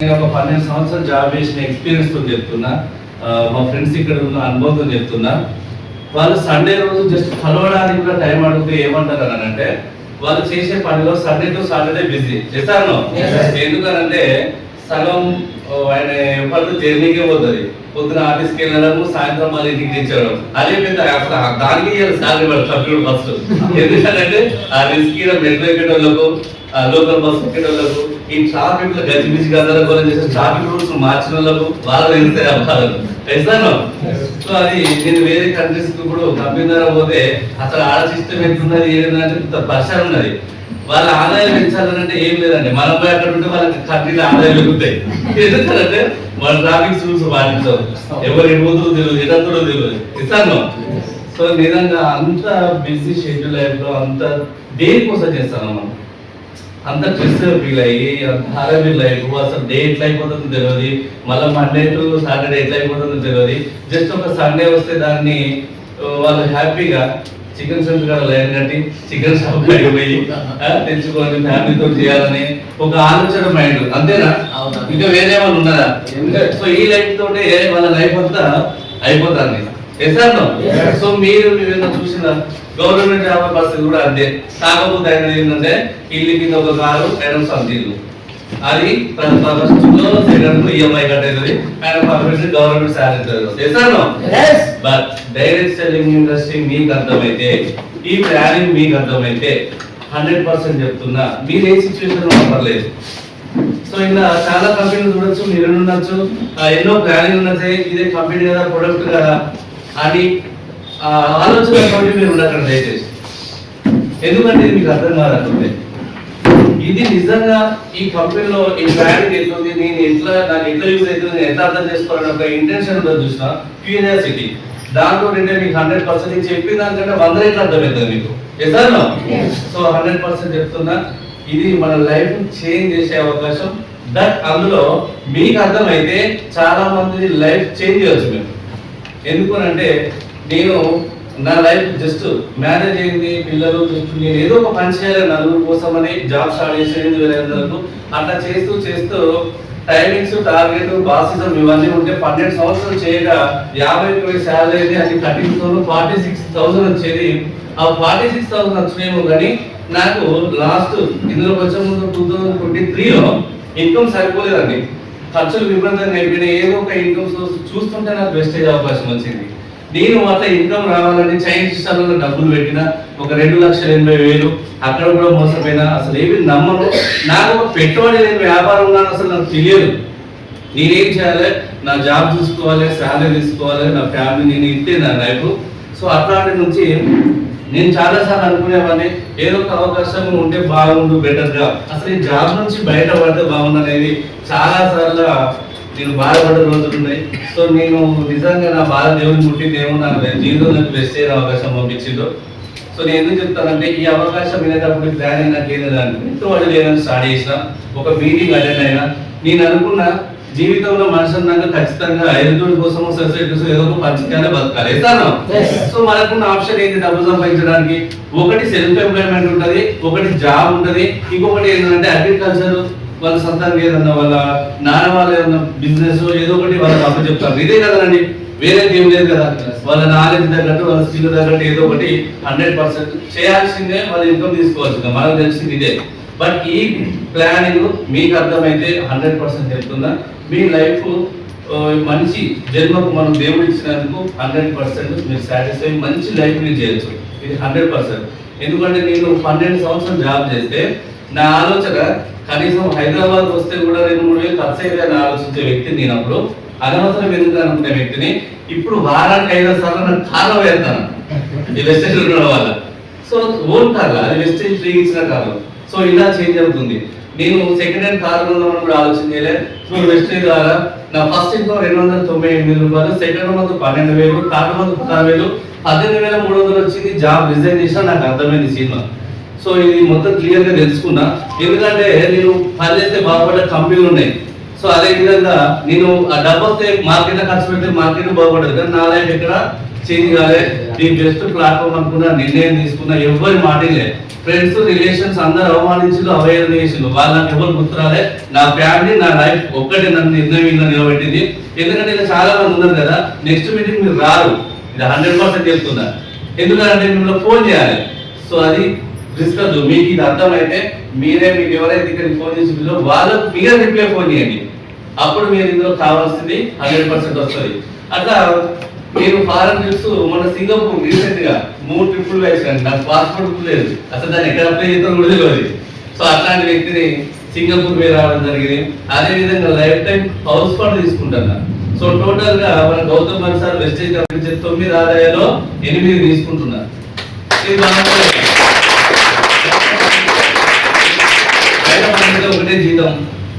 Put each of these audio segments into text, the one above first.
నేను ఒక 12 సంవత్సరాలు జాబ్ చేసిన ఎక్స్పీరియన్స్ తో చెప్తున్నా, మా ఫ్రెండ్స్ ఇక్కడ ఉన్న అనుభవంతో చెప్తున్నా. వాళ్ళు సండే రోజు జస్ట్ కలవడానికి కూడా టైం అడిగితే ఏమంటారు అని అంటే, వాళ్ళు చేసే పనిలో సండే టు సాటర్డే బిజీ చేస్తాను. ఎందుకనంటే సగం ఆయన ఎప్పటికీ జర్నీకే పోతుంది, పొద్దున ఆఫీస్కి వెళ్ళడము, సాయంత్రం మళ్ళీ ఇంటికి తెచ్చడం. అదే పెద్ద అసలు దానికి సాలరీ పడుతుంది ఫస్ట్. ఎందుకంటే ఆ రిస్క్ మెట్రో ఎక్కేటోళ్ళకు, లోకల్ బస్ ఎక్కేటోళ్ళకు, ఈ ట్రాఫిక్ లో గజిబిజి గందరగోళం చేసే ట్రాఫిక్ రూల్స్ మార్చిన వాళ్ళకు వాళ్ళు వెళ్తాయి అవ్వాలి తెలుసాను. సో అది నేను వేరే కంట్రీస్ ఇప్పుడు కంపెనీ ద్వారా పోతే అసలు ఆడ సిస్టమ్ ఎట్లున్నది ఏంటంటే పరిసరం ఉన్నది. వాళ్ళ ఆదాయం పెంచాలంటే ఏం లేదండి, మనం పోయి అక్కడ ఉంటే వాళ్ళకి కంట్రీలో ఆదాయం పెరుగుతాయి. ఎందుకంటే వాళ్ళ ట్రాఫిక్ రూల్స్ పాటించారు, ఎవరు ఎడుగుతుందో తెలియదు, ఎడంతో తెలియదు ఇస్తాను. సో నిజంగా అంత బిజీ షెడ్యూల్ లైఫ్ లో అంత దేనికోసం చేస్తాను మనం, అంత స్ట్రెస్ ఫీల్ అయ్యి అంత హారబుల్ లైఫ్. అసలు డే ఎట్లా అయిపోతుందో తెలియదు, మళ్ళీ మండే టు సాటర్డే ఎట్లా అయిపోతుందో తెలియదు. జస్ట్ ఒక సండే వస్తే దాన్ని వాళ్ళు హ్యాపీగా చికెన్ సెంటర్ లైన్ కట్టి చికెన్ షాప్ కాడికి పోయి తెచ్చుకొని ఫ్యామిలీతో చేయాలని ఒక ఆలోచన మైండ్, అంతేనా? ఇంకా వేరే వాళ్ళు ఉన్నారా? సో ఈ లైఫ్ తోటే వాళ్ళ లైఫ్ అంతా అయిపోతుంది. సో మీరు చూసిన గవర్నమెంట్ జాబ్ పరిస్థితి కూడా అంతే. కాకపోతే ఆయన ఏంటంటే ఇల్లు కింద ఒక కారు, ఆయన సొంత ఇల్లు, అది ఈఎంఐ కట్టేది, ఆయన పర్ఫెక్ట్ గవర్నమెంట్ శాలరీ చేస్తాను. బట్ డైరెక్ట్ సెల్లింగ్ ఇండస్ట్రీ మీకు అర్థమైతే, ఈ ప్లానింగ్ మీకు అర్థమైతే 100% చెప్తున్నా మీరు ఏ సిచ్యువేషన్ పర్లేదు. సో ఇలా చాలా కంపెనీలు చూడొచ్చు, మీరు ఉండొచ్చు, ఎన్నో ప్లానింగ్ ఉన్నది, ఇదే కంపెనీ కదా, ప్రొడక్ట్ కదా అని ఆలోచన కంపెనీ మీరు ఉండకండి దయచేసి. ఎందుకంటే ఇది మీకు అర్థం కాదంటే, ఇది నిజంగా ఈ కంపెనీలో ఈ ప్లానింగ్ ఎట్లుంది, నేను ఎట్లా నాకు ఎట్లా యూజ్ అవుతుంది, నేను ఎట్లా అర్థం చేసుకోవాలని ఒక ఇంటెన్షన్ ఉంటుంది చూసిన, క్యూరియాసిటీ. దాంతో అంటే మీకు 100% చెప్పిన దానికంటే 100 రెట్లు అర్థమవుతుంది మీకు. ఎసాను. సో 100% చెప్తున్నా, ఇది మన లైఫ్ చేంజ్ చేసే అవకాశం. దట్ అందులో మీకు అర్థమైతే చాలా మంది లైఫ్ చేంజ్ చేయవచ్చు మేము. ఎందుకనంటే నేను నా లైఫ్ జస్ట్ మ్యారేజ్ అయింది, పిల్లలు, నేను ఏదో ఒక పని చేయాలి నలుగురు కోసం అని జాబ్ స్టార్ట్ చేసి 8,000 అట్లా చేస్తూ చేస్తూ టైమింగ్స్, టార్గెట్, బాసిజం ఇవన్నీ ఉంటే 12 సంవత్సరాలు చేయగా 50,000 శాలరీ అయితే అది 46,000 వచ్చేది. ఆ 46,000 వచ్చినేమో కానీ నాకు లాస్ట్ ఇందులోకి వచ్చే ముందు 2023లో ఇన్కమ్ సరిపోలేదండి. ఖర్చులు విపరీతంగా అయిపోయినాయి. ఏదో ఒక ఇన్కమ్ సోర్స్ చూస్తుంటే నాకు వెస్టేజ్ అవకాశం వచ్చింది. నేను అట్లా ఇన్కమ్ రావాలని చైన్ సిస్టంలో డబ్బులు పెట్టిన ఒక 2,80,000 అక్కడ కూడా మోసపోయినా. అసలు ఏమి నమ్మను, నాకు ఒక పెట్టుబడి లేని వ్యాపారం ఉన్నాను, అసలు నాకు తెలియదు. నేనేం చేయాలి, నా జాబ్ చూసుకోవాలి, శాలరీ తీసుకోవాలి, నా ఫ్యామిలీ, నేను ఇంతే నా లైఫ్. సో అట్లాంటి నుంచి నేను చాలాసార్లు అనుకునేవాడిని, ఏదో ఒక అవకాశం ఉంటే బాగుండు, బెటర్గా అసలు ఈ జాబ్ నుంచి బయటపడితే బాగుండు అనేది చాలాసార్లు నేను బాధపడే రోజులు ఉన్నాయి. సో నేను నిజంగా నా బాధ దేవుని ముట్టింది ఏమో, నాకు జీవితంలోకి బెస్ట్ అయిన అవకాశం పంపించిందో. సో నేను ఎందుకు చెప్తానంటే, ఈ అవకాశం వినేటప్పుడు ప్లాన్ నాకు ఏదైనా ఇంట్లో లేదని స్టార్ట్ చేసిన, ఒక మీటింగ్ అటెండ్ అయినా, నేను అనుకున్న జీవితంలో మనిషి అన్నాక ఖచ్చితంగా ఐదుగురి కోసం సొసైటీ కోసం ఏదో ఒక పంచకాలే బతకాలి. సో మనకున్న ఆప్షన్ ఏంటి డబ్బు సంపాదించడానికి? ఒకటి సెల్ఫ్ ఎంప్లాయ్మెంట్ ఉంటుంది, ఒకటి జాబ్ ఉంటుంది, ఇంకొకటి ఏంటంటే అగ్రికల్చర్, వాళ్ళ సొంతంగా ఏదన్నా వాళ్ళ నాన్న వాళ్ళు ఏదన్నా బిజినెస్ ఏదో ఒకటి వాళ్ళకి అప్పు చెప్తారు. ఇదే కదండి, వేరే ఏం లేదు కదా. వాళ్ళ నాలెడ్జ్ తగ్గట్టు, వాళ్ళ స్కిల్ తగ్గట్టు ఏదో ఒకటి 100% చేయాల్సిందే, వాళ్ళ ఇన్కమ్ తీసుకోవాల్సిందే, మనకు తెలిసింది ఇదే. బట్ ఈ ప్లానింగ్ మీకు అర్థమైతే 100% చెప్తున్నా, మీ లైఫ్ మంచి జన్మకు మనం దేవుడు ఇచ్చినందుకు 100% మీరు సాటిస్ఫై, మంచి లైఫ్ మీరు చేయొచ్చు. ఇది 100%. ఎందుకంటే నేను 12 సంవత్సరాలు జాబ్ చేస్తే నా ఆలోచన కనీసం హైదరాబాద్ వస్తే కూడా 2-3 వేలు ఖర్చు అయితే అని ఆలోచించే వ్యక్తి నేను. అప్పుడు అనవసరం ఎందుకు అనుకునే వ్యక్తిని ఇప్పుడు వారానికి 5 సార్లు నాకు కార్లో వెళ్తాను ఈ వెస్టేజ్ ఉండడం వల్ల. సో ఓన్ కార్లో, అది వెస్టేజ్ ఫ్రీ ఇచ్చిన కార్లో. సో ఇలా చేంజ్ అవుతుంది. నేను సెకండ్ హ్యాండ్ కార్ కొన్నామని కూడా ఆలోచన చేయలేదు. త్రూ వెస్టేజ్ ద్వారా నా ఫస్ట్ ఇన్కమ్ 298 రూపాయలు, సెకండ్ మంత్ 12,000, థర్డ్ మంత్ 16,000, 18,300 వచ్చింది. జాబ్ రిజైన్ చేసినా నాకు అర్థమైంది సినిమా. సో ఇది మొత్తం క్లియర్ గా తెలుసుకున్నా. ఎందుకంటే నేను పని చేస్తే బాగుపడే కంపెనీలు ఉన్నాయి. సో అదే విధంగా నేను ఆ డబ్బు వస్తే మార్కెట్ ఖర్చు పెడితే మార్కెట్ బాగుపడదు, కానీ నా లైఫ్ ఎక్కడ చేంజ్ కాలే. దీని బెస్ట్ ప్లాట్ఫామ్ అనుకున్నా, నిర్ణయం తీసుకున్నా, ఎవరి మాట లేదు. ఫ్రెండ్స్ రిలేషన్స్ అందరు అవమానించు అవేర్ చేసిండు. వాళ్ళకి ఎవరు గుర్తురాలే. నా ఫ్యామిలీ నా లైఫ్ ఒక్కటే నన్ను నిర్ణయంగా నిలబెట్టింది. ఎందుకంటే ఇలా చాలా మంది ఉన్నారు కదా, నెక్స్ట్ మీటింగ్ మీరు రారు, ఇది 100% చెప్తున్నా. ఎందుకంటే మిమ్మల్ని ఫోన్ చేయాలి. సో అది రిస్క్ వద్దు. మీకు ఇది అర్థమైతే మీరే మీకు ఎవరైతే ఇక్కడ ఫోన్ చేసి వాళ్ళకు మీరే రిప్లై ఫోన్ చేయండి. అప్పుడు మీరు ఇందులో కావాల్సింది 100% వస్తుంది. అట్లా మీరు ఫారెన్ ట్రిప్స్ మన సింగపూర్ రీసెంట్ గా 3 ట్రిప్పులు వేసాను. నాకు పాస్పోర్ట్ లేదు, అసలు దాన్ని ఎక్కడ అప్లై చేస్తారో కూడా తెలియదు. సో అట్లాంటి వ్యక్తిని సింగపూర్ మీద రావడం జరిగింది. అదే విధంగా లైఫ్ టైం హౌస్ ఫండ్ తీసుకుంటున్నా. సో టోటల్ గా మన గౌతమ్ సార్ వెస్టేజ్ కంపెనీ 9 ఆదాయాల్లో 8 తీసుకుంటున్నారు. ఒకటే జీతం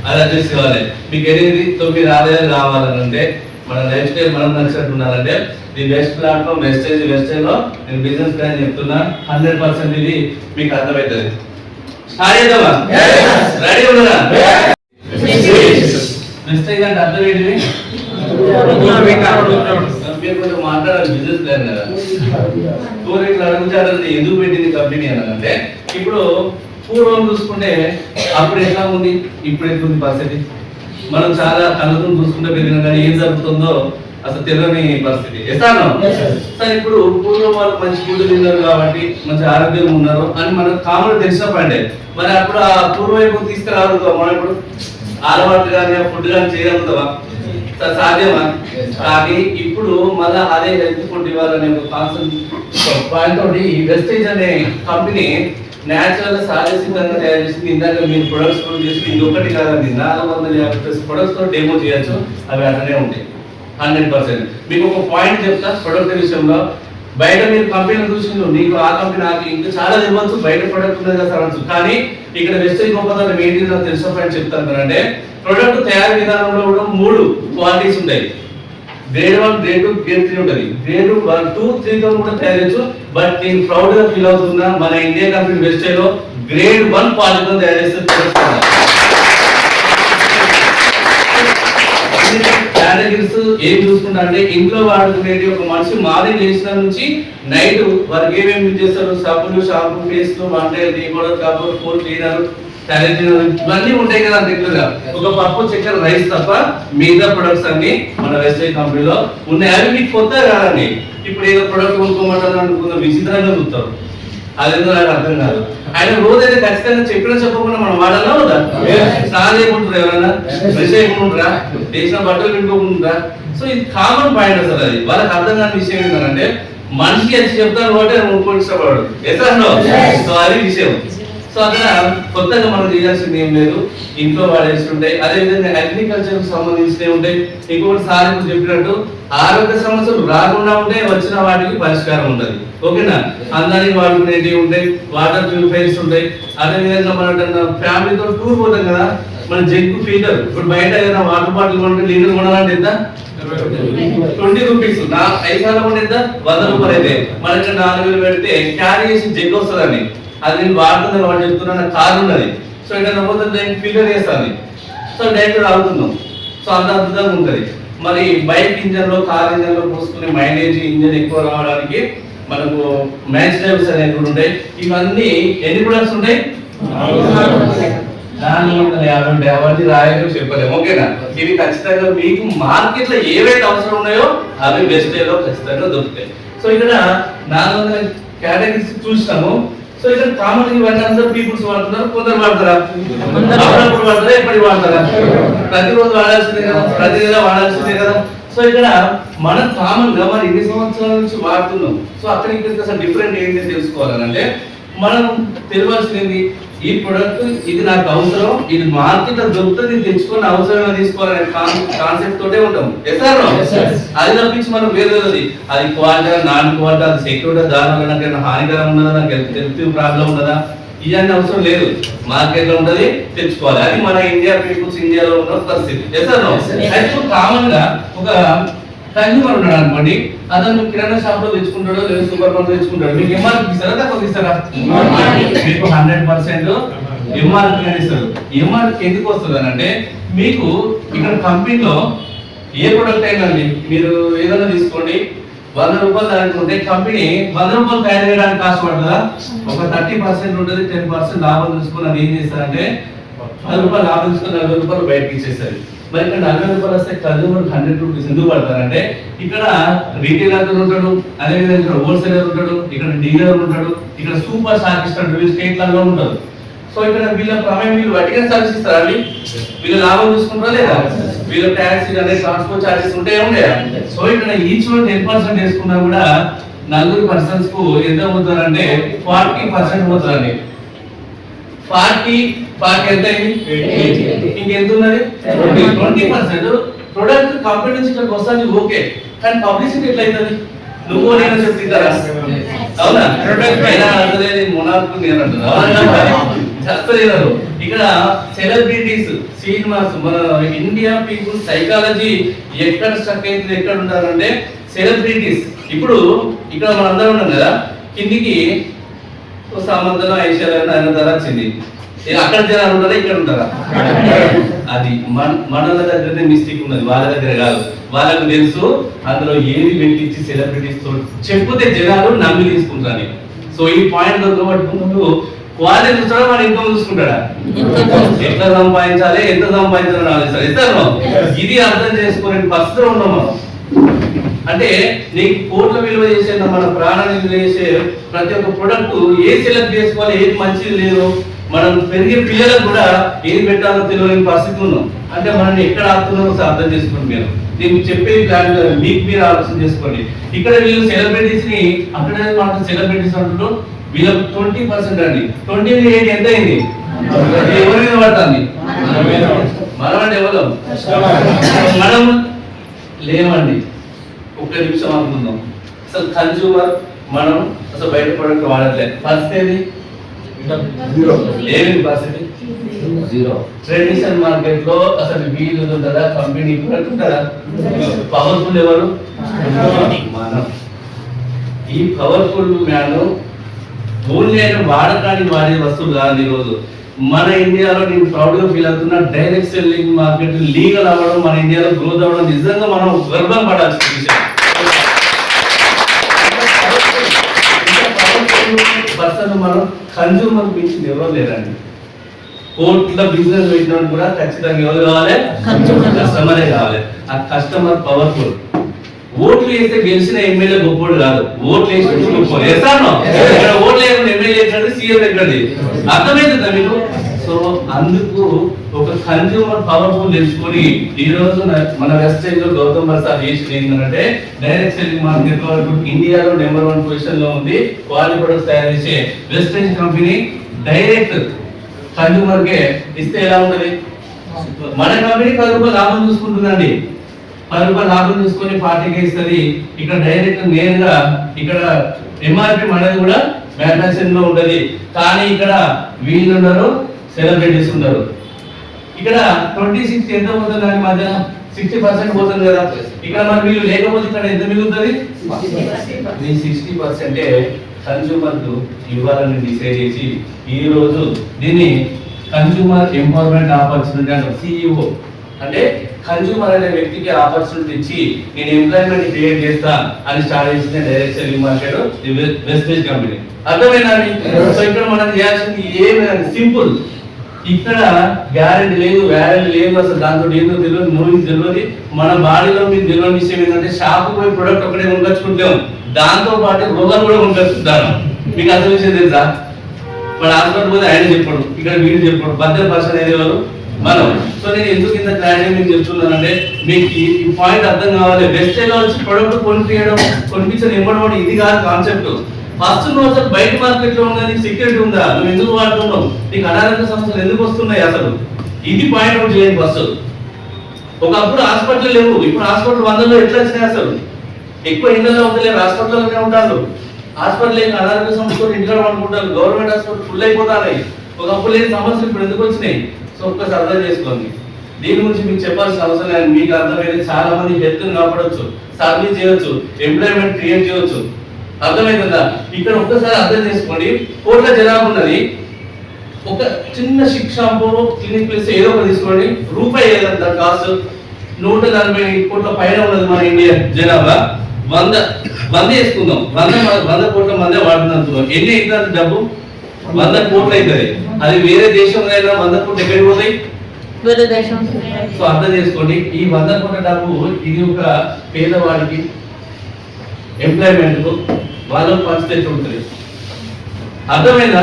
అది అడ్జస్ట్ కావాలి. మీకు 8-9 ఆదాయాలు కావాలంటే మన లైఫ్ స్టైల్ మనం నచ్చినట్టు ఉండాలంటే the best platform Vestige. Vestige లో నేను బిజినెస్ ప్లాన్ చెప్తున్నా, 100% ఇది మీకు అర్థమవుతుంది. స్టార్ట్ చేద్దామా? రెడీ ఉన్నారా? వెస్టేజ్ అంటే అర్థం ఏంటిది? మీరు కొంచెం మాట్లాడాలి. బిజినెస్ ప్లాన్ కదా, కోరికలు అడుగుతారని ఎందుకు పెట్టింది కంపెనీ అనంటే, ఇప్పుడు పూర్వం చూసుకుంటే అప్పుడు ఎట్లా ఉంది, ఇప్పుడు ఎట్లుంది పరిస్థితి. మనం చాలా కళ్ళతో చూసుకుంటే పెరిగినా కానీ ఏం జరుగుతుందో అసలు తెలియని పరిస్థితి. ఎస్తాను సార్, ఇప్పుడు పూర్వం వాళ్ళు మంచి ఫుడ్ తిన్నారు కాబట్టి మంచి ఆరోగ్యంగా ఉన్నారు అని మనకు కామన్ తెలిసినప్పుడే, మరి అప్పుడు ఆ పూర్వం తీసుకురాగలుగుతాం. మనం ఇప్పుడు అలవాటు కానీ ఫుడ్ కానీ చేయగలుగుతావా? సాధ్యమా? కానీ ఇప్పుడు మళ్ళీ అదే హెల్త్ ఫుడ్ ఇవ్వాలనే ఒక కాన్సెప్ట్ పాయింట్ తోటి వెస్టేజ్ అనే కంపెనీ నేచురల్ గా సహజసిద్ధంగా తయారు చేసింది. ఇందాక మీరు ప్రొడక్ట్స్ ప్రొడ్యూస్ చేసి ఇది ఒకటి కాదండి, 450 ప్రొడక్ట్స్ తో డెమో చేయొచ్చు. అవి అట్లనే ఉంటాయి 100%. మీకు ఒక పాయింట్ చెప్తా ప్రొడక్ట్ విషయంలో. బయట మీరు కంపెనీలు చూసిండు, నీకు ఆ కంపెనీ నాకు ఇంకా చాలా ఇవ్వచ్చు, బయట ప్రొడక్ట్ ఉన్నది కదా అనొచ్చు. కానీ ఇక్కడ వెస్టేజ్ గొప్పతనం ఏంటి నాకు తెలిసిన పాయింట్ చెప్తాను అంటే, ప్రొడక్ట్ తయారు విధానంలో కూడా 3 క్వాలిటీస్ ఉంటాయి. గ్రేడ్ 1, గ్రేడ్ 2, గ్రేడ్ 3 ఉంటుంది. గ్రేడ్ 1, 2, 3 తో కూడా తయారు చేయొచ్చు. బట్ నేను ప్రౌడ్ గా ఫీల్ అవుతున్నా, మన ఇండియా కంపెనీ వెస్టేజ్ లో గ్రేడ్ 1 క్వాలిటీతో తయారు చేస్తే కేటగిరీస్ ఏం చూసుకుంటా అంటే, ఇంట్లో వాడుకునేది ఒక మనిషి మార్నింగ్ లేచిన నుంచి నైట్ వారికి ఏమేమి యూజ్ చేస్తారు, సబ్బులు, షాంపూ, పేస్ట్, వంట, tea powder, cupboard, phone cleaner, ఇవన్నీ ఉంటాయి కదా రెగ్యులర్ గా. ఒక పప్పు, చక్కెర, రైస్ తప్ప మిగతా ప్రొడక్ట్స్ అన్ని మన వెస్టేజ్ కంపెనీలో ఉన్నాయి. అవి మీకు కొత్త కాదండి. ఇప్పుడు ఏదో ప్రొడక్ట్ కొనుక్కోమంటారు అనుకున్న విచిత్రంగా చూస్తారు. అదేదో నాకు అర్థం కాదు. ఆయన రోజైతే ఖచ్చితంగా చెప్పకుండా మనం వాడాలా వద్దా? స్నానం చేయకుంటారా, ఎవరైనా ఫ్రెష్ అయిపోతుంటారా, చేసిన బట్టలు పెట్టుకోకుండా. సో ఇది కామన్ పాయింట్ అసలు. అది వాళ్ళకి అర్థం కాని విషయం ఏంటంటే, మనిషికి అది చెప్తాను కాబట్టి ముట్టుకోవడం ఇష్టపడాడు. ఎట్లా? సో అది విషయం. సో అక్కడ కొత్తగా మనం చేయాల్సింది ఏం లేదు, ఇంట్లో వాడేసి ఉంటాయి. అదేవిధంగా అగ్రికల్చర్ కు సంబంధించినవి ఉంటాయి. ఇంకొకటి సార్ ఇప్పుడు చెప్పినట్టు ఆరోగ్య సమస్యలు రాకుండా ఉంటే వచ్చిన వాటికి పరిష్కారం ఉంటుంది. ఓకేనా? అందరికి వాడుకునేవి ఉంటాయి, వాటర్ ప్యూరిఫైర్స్ ఉంటాయి. అదేవిధంగా మన ఫ్యామిలీతో టూర్ పోతాం కదా, మన జగ్గు ఫీల్టర్. ఇప్పుడు బయట ఏదైనా వాటర్ బాటిల్ కొంటే లీటర్ కొనాలంటే ఎంత? 20 రూపీస్. నా 5 సార్లు కొంటే ఎంత? 100 రూపాయలు. అయితే మనకి 4,000 పెడితే క్యారీ చేసి జగ్గు వస్తుందండి. అది నేను వాడుతుందని వాళ్ళు చెప్తున్నా, కారు ఉన్నది. సో ఏదైనా పోతే దాన్ని ఫిల్టర్ చేస్తాను. సో డైరెక్ట్ తాగుతున్నాం. సో అంత అద్భుతంగా ఉంటుంది. మరి బైక్ ఇంజన్ లో, కార్ ఇంజన్ లో పోసుకునే మైలేజ్, ఇంజన్ ఎక్కువ రావడానికి మనకు మ్యాచ్ డ్రైవ్స్ అనేవి కూడా ఉంటాయి. ఇవన్నీ ఎన్ని ప్రొడక్ట్స్ ఉంటాయి? 450 ఉంటాయి. అవన్నీ రాయలు చెప్పలేము. ఓకేనా? ఇవి ఖచ్చితంగా మీకు మార్కెట్ లో ఏవైతే అవసరం ఉన్నాయో అవి వెస్టేజ్ లో ఖచ్చితంగా దొరుకుతాయి. సో ఇక్కడ 400 కేటగిరీస్ చూసినాము. సో ఇక్కడ కామన్ ఇవన్నీ అందరూ పీపుల్స్ వాడుతున్నారు. కొందరు వాడతారా? అప్పుడప్పుడు వాడతారా? ఎప్పటికి వాడతారా? ప్రతిరోజు వాడాల్సిందే కదా, ప్రతి నెల వాడాల్సిందే కదా. సో ఇక్కడ మనం కామన్ గా మరి 20 సంవత్సరాల నుంచి వాడుతున్నాం. సో అక్కడ ఇక్కడ అసలు డిఫరెంట్ ఏంటి తెలుసుకోవాలంటే, మనం తెలియాల్సింది ఈ ప్రొడక్ట్ ఇది నాకు అవసరం, ఇది మార్కెట్ లో దొరుకుతుంది, తెచ్చుకొని అవసరమైన తీసుకోవాలనే కాన్సెప్ట్ తోటే ఉంటాం. అది తప్పించి మనం వేరేది అది క్వాలిటీ, నాన్ క్వాలిటీ, అది సెక్యూరిటీ, దానివల్ల నాకు హానికరం ఉన్నదా, నాకు హెల్త్ ప్రాబ్లం ఉన్నదా, ఇవన్నీ అవసరం లేదు. మార్కెట్ లో ఉంటది, తెచ్చుకోవాలి. అది మన ఇండియా పీపుల్స్ ఇండియాలో ఉన్న పరిస్థితి. అయితే కామన్ గా ఒక కన్జ్యూమర్ ఉన్నాడు అనుకోండి, అతను కిరాణా షాప్ లో తెచ్చుకుంటాడో లేదా సూపర్ మార్కెట్ తెచ్చుకుంటాడు. మీకు ఎంఆర్పీ ఇస్తారా, తక్కువ ఇస్తారా? మీకు 100% ఎంఆర్పీ అని ఇస్తారు. ఎంఆర్పీ ఎందుకు వస్తుంది అని అంటే, మీకు ఇక్కడ కంపెనీలో ఏ ప్రొడక్ట్ అయినా మీరు ఏదైనా తీసుకోండి, రూపాయలు అనుకుంటే కంపెనీ 100 రూపాయలు తయారు చేయడానికి కాస్ట్ పడుతుందా? ఒక 30% ఉంటుంది, 10% లాభం చూసుకుని అది ఏం చేస్తారంటే 10 రూపాయలు లాభం చూసుకుని 40 రూపాయలు బయటకి ఇచ్చేస్తారు. మరి ఇక్కడ 40 రూపాయలు వస్తే కన్జ్యూమర్ 100 రూపీస్ ఎందుకు పడతారంటే ఇక్కడ రీటైలర్ ఉంటాడు, అదేవిధంగా ఇక్కడ హోల్సేలర్ ఉంటాడు, ఇక్కడ డీలర్ ఉంటాడు, ఇక్కడ సూపర్ స్టాకిస్ట్ అంటారు, స్టేట్ లలో ఉంటారు. సో ఇక్కడ వీళ్ళ ప్రమేయం వీళ్ళు వడ్డీగా సర్వీస్ ఇస్తారా? వీళ్ళ లాభం చూసుకుంటారా లేదా? వీళ్ళ ట్యాక్సీ అనే ట్రాన్స్పోర్ట్ చార్జెస్ ఉంటాయా? సో ఇక్కడ ఈచ్ వన్ 10% వేసుకున్నా కూడా 40 పర్సన్స్ కు ఎంత పోతారంటే 40% పోతారండి. 40 ఎంత అయింది? ఇంకెంత ఉన్నది? 20%. ప్రొడక్ట్ కంపెనీ నుంచి ఇక్కడికి వస్తుంది ఓకే, కానీ పబ్లిసిటీ ఎట్లా అవుతుంది? నువ్వు నేను చెప్తారా? అవునా? చేస్తలేరు. ఇక్కడ సెలబ్రిటీస్, సినిమాస్, మన ఇండియా పీపుల్ సైకాలజీ ఎక్కడ స్టక్ అయితే ఎక్కడ ఉంటారంటే సెలబ్రిటీస్. ఇప్పుడు ఇక్కడ మన అందరం ఉన్నాం కదా, కిందికి సామంతలో ఐశ్వర్య ఆయన ధర వచ్చింది, అక్కడ జనాలు ఉంటారా ఇక్కడ ఉంటారా? అది మనల దగ్గరనే మిస్టేక్ ఉన్నది, వాళ్ళ దగ్గర కాదు. వాళ్ళకు తెలుసు అందులో ఏది పెట్టించి సెలబ్రిటీస్ తో చెప్పుతే జనాలు నమ్మి తీసుకుంటారని. సో ఈ పాయింట్ దొరకబట్టుకున్నప్పుడు క్వాలిటీ చూస్తాడా, వాడు ఇన్కమ్ చూసుకుంటాడా? ఎట్లా సంపాదించాలి, ఎంత సంపాదించాలని ఆలోచిస్తారు. ఇస్తాను ఇది అర్థం చేసుకునే పరిస్థితిలో ఉన్నాము. అంటే నీకు కోట్ల విలువ చేసే, మన ప్రాణాన్ని విలువ చేసే ప్రతి ఒక్క ప్రొడక్ట్ ఏది సెలెక్ట్ చేసుకోవాలి, ఏది మంచిది లేదు, మనం పెరిగే పిల్లలకు కూడా ఏది పెట్టాలో తెలియని పరిస్థితి ఉన్నాం. అంటే మనం ఎక్కడ ఆడుతున్నామో అర్థం చేసుకోండి. మీరు నేను చెప్పేది ప్లాన్ మీకు మీరు ఆలోచన చేసుకోండి. ఇక్కడ వీళ్ళు సెలబ్రిటీస్ ని అక్కడ మాట సెలబ్రిటీస్ అంటున్నారు, వీళ్ళకి 20% అండి. 20 ఎంత అయింది? ఎవరి మీద పడుతుంది? మనం అంటే ఎవరు? మనం లేమండి. ఒక్క నిమిషం అనుకుందాం. అసలు కన్జ్యూమర్ మనం అసలు బయట ప్రొడక్ట్ వాడట్లేదు. పరిస్థితి ఏమి? పరిస్థితి జీరో. ట్రెడిషనల్ మార్కెట్ లో అసలు వీలు ఉంటుందా? కంపెనీ ప్రొడక్ట్ ఉంటుందా? పవర్ఫుల్ ఎవరు? మనం. ఈ పవర్ఫుల్ మ్యాన్ ఓన్లీ అయిన వాడకానికి వాడే వస్తువులు కాదు. ఈరోజు మన ఇండియాలో నేను ప్రౌడ్ గా ఫీల్ అవుతున్నా, డైరెక్ట్ సెల్లింగ్ మార్కెట్ లీగల్ అవ్వడం, మన ఇండియాలో గ్రోత్ అవ్వడం నిజంగా మనం గర్వం పడాల్సిన విషయం. పర్సన్ మనం కన్జ్యూమర్ మించి ఎవరు లేరండి. కోట్ల బిజినెస్ పెట్టిన కూడా ఖచ్చితంగా ఎవరు కావాలి? కస్టమరే కావాలి. ఆ కస్టమర్ పవర్ఫుల్. ఓట్లు వేస్తే గెలిచిన ఎమ్మెల్యే గొప్పోడు కాదు, ఓట్లు వేసి గొప్ప వేస్తాను. ఇక్కడ ఓట్లు వేసిన ఎమ్మెల్యే ఎక్కడి, సీఎం ఎక్కడిది, అర్థమైతుందా మీకు? సో అందుకు ఒక కన్జ్యూమర్ పవర్ఫుల్ తెలుసుకొని ఈ రోజు మన వెస్టేజ్ లో గౌతమ్ ప్రసాద్ చేసిన ఏంటంటే డైరెక్ట్ సెల్లింగ్ మార్కెట్ లో ఇండియాలో నెంబర్ 1 పొజిషన్ లో ఉంది. క్వాలిటీ ప్రొడక్ట్స్ తయారు చేసే వెస్టేజ్ కంపెనీ డైరెక్ట్ కన్జ్యూమర్ కే ఇస్తే ఎలా ఉంటది? మన కంపెనీ 10 రూపాయలు లాభం చూసుకుంటుందండి. 10 రూపాయలు లాభం చూసుకొని పార్టీకి ఇస్తుంది. ఇక్కడ డైరెక్ట్ నేరుగా ఇక్కడ ఎంఆర్పి మనది కూడా మ్యానుఫ్యాక్చరింగ్ లో ఉంటది. కానీ ఇక్కడ వీళ్ళు ఉన్నారు, సెలబ్రిటీస్ ఉన్నారు. ఇక్కడ 20-60 ఎంత పోతుంది? దాని మధ్య 60% పోతుంది కదా. ఇక్కడ మరి వీళ్ళు లేకపోతే ఇక్కడ ఎంత మిగులుతుంది? ఈ 60% కన్జ్యూమర్ కు ఇవ్వాలని డిసైడ్ చేసి ఈ రోజు దీన్ని కన్జ్యూమర్ ఎంపవర్మెంట్ ఆపర్చునిటీ అంటే సిఇఓ అంటే కన్జ్యూమర్ అనే వ్యక్తికి ఆపర్చునిటీ ఇచ్చి నేను ఎంప్లాయ్మెంట్ క్రియేట్ చేస్తా అని స్టార్ట్ చేసిన direct selling market Vestige company. అర్థమైనా? సో ఇక్కడ మనం చేయాల్సింది ఏమి సింపుల్. ఇక్కడ గ్యారెంటీ లేదు, వ్యారెంటీ లేదు, అసలు దాంతో ఏదో తెలియదు, మూవీస్ తెలియదు. మన బాడీలో మీకు తెలియని విషయం ఏంటంటే షాప్ పోయి ప్రొడక్ట్ ఒకటే కొనుక్కొచ్చుకుంటాం, దాంతో పాటు రోగం కూడా కొనుక్కొచ్చుకుంటాను. మీకు అసలు విషయం తెలుసా? మన హాస్పిటల్ పోతే ఆయన చెప్పాడు, ఇక్కడ వీడు చెప్పాడు, 10% అనేది ఎవరు? మనం. సో నేను ఎందుకు ఇంత క్లారిటీ మీకు చెప్తున్నానంటే మీకు ఈ పాయింట్ అర్థం కావాలి. వెస్టేజ్ లో వచ్చి ప్రొడక్ట్ కొనిపించడం ఇవ్వడం ఇది కాదు కాన్సెప్ట్. ఫస్ట్ నువ్వు అసలు బయట మార్కెట్ లో ఉన్నది సెక్యూరిటీ ఉందా? నువ్వు ఎందుకు వాడుతున్నావు? నీకు అనారోగ్య సమస్యలు ఎందుకు వస్తున్నాయి? అసలు ఇది పాయింట్ అవుట్ చేయండి ఫస్ట్. ఒకప్పుడు హాస్పిటల్ లేవు, ఇప్పుడు హాస్పిటల్ 100లో ఎట్లా వచ్చినాయి? అసలు ఎక్కువ ఇళ్ళలో ఉండలేరు, హాస్పిటల్లోనే ఉంటారు. హాస్పిటల్ లేని అనారోగ్య సమస్యలు ఇంట్లో అనుకుంటారు. గవర్నమెంట్ హాస్పిటల్ ఫుల్ అయిపోతాయి. ఒకప్పుడు లేని సమస్యలు ఇప్పుడు ఎందుకు వచ్చినాయి? సో ఒక్కసారి అర్థం చేసుకోండి. దీని గురించి మీకు చెప్పాల్సిన అవసరం లేదు. మీకు అర్థమైతే చాలా మంది హెల్త్ కాపాడవచ్చు, సర్వీస్ చేయవచ్చు, ఎంప్లాయ్మెంట్ క్రియేట్ చేయవచ్చు. అర్థమైందా? ఇక్కడ ఒక్కసారి అర్థం చేసుకోండి. కోట్ల జనాభా ఉన్నది, ఒక చిన్న షాంపూ క్లినిక్ ప్లేస్ ఏదో ఒక తీసుకోండి, రూపాయి ఏదంట కాస్ట్. 140 కోట్ల పైన ఉన్నది మన ఇండియా జనాభా. 100 వేసుకుందాం, 100 కోట్ల మందే వాడుతున్నాం. ఎన్ని అవుతుంది డబ్బు? 100 కోట్లు అవుతుంది. అది వేరే దేశంలో అయినా 100 కోట్లు ఎక్కడికి పోతాయి? సో అర్థం చేసుకోండి, ఈ 100 కోట్ల డబ్బు ఇది ఒక పేదవాడికి ఎంప్లాయ్మెంట్ వాళ్ళకు పంచితే ఉంటుంది. అర్థమైందా?